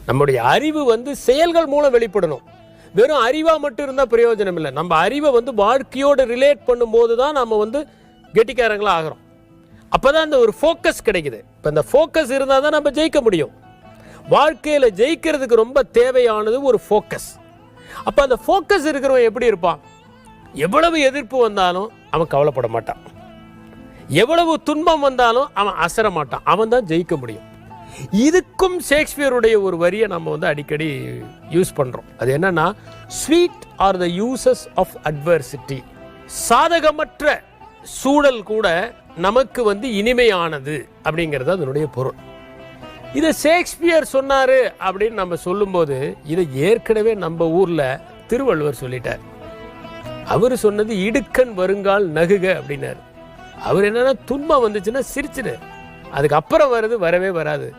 நம்முடைய அறிவு செயல்கள் மூலம் வெளிப்படணும். வெறும் அறிவாக மட்டும் இருந்தால் பிரயோஜனம் இல்லை. நம்ம அறிவை வாழ்க்கையோடு ரிலேட் பண்ணும்போது தான் நம்ம கெட்டிக்காரங்களாக ஆகிறோம். அப்போ தான் அந்த ஒரு ஃபோக்கஸ் கிடைக்குது. இப்போ இந்த ஃபோக்கஸ் இருந்தால் தான் நம்ம ஜெயிக்க முடியும். வாழ்க்கையில் ஜெயிக்கிறதுக்கு ரொம்ப தேவையானது ஒரு ஃபோக்கஸ். அப்போ அந்த ஃபோக்கஸ் இருக்கிறவன் எப்படி இருப்பான்? எவ்வளவு எதிர்ப்பு வந்தாலும் அவன் கவலைப்பட மாட்டான். எவ்வளவு துன்பம் வந்தாலும் அவன் அசர மாட்டான். அவன் தான் ஜெயிக்க முடியும். இதுக்கும் ஷேக்ஸ்பியருடைய ஒரு வரியை நம்ம அடிக்கடி யூஸ் பண்ணுறோம். அது என்னன்னா, sweet are the uses of adversity. சாதகமற்ற சூழல் கூட நமக்கு இனிமையானது அப்படிங்கிறது அதனுடைய பொருள். இதை ஷேக்ஸ்பியர் சொன்னாரு அப்படின்னு நம்ம சொல்லும்போது, இதை ஏற்கனவே நம்ம ஊர்ல திருவள்ளுவர் சொல்லிட்டார். அவர் சொன்னது இடுக்கண் வருங்கால் நகுக அப்படின்னாரு. அவர் என்னன்னா, துன்பம் வந்துச்சுன்னா சிரிச்சிடு, அதுக்கப்புறம் வருது வரவே வராது.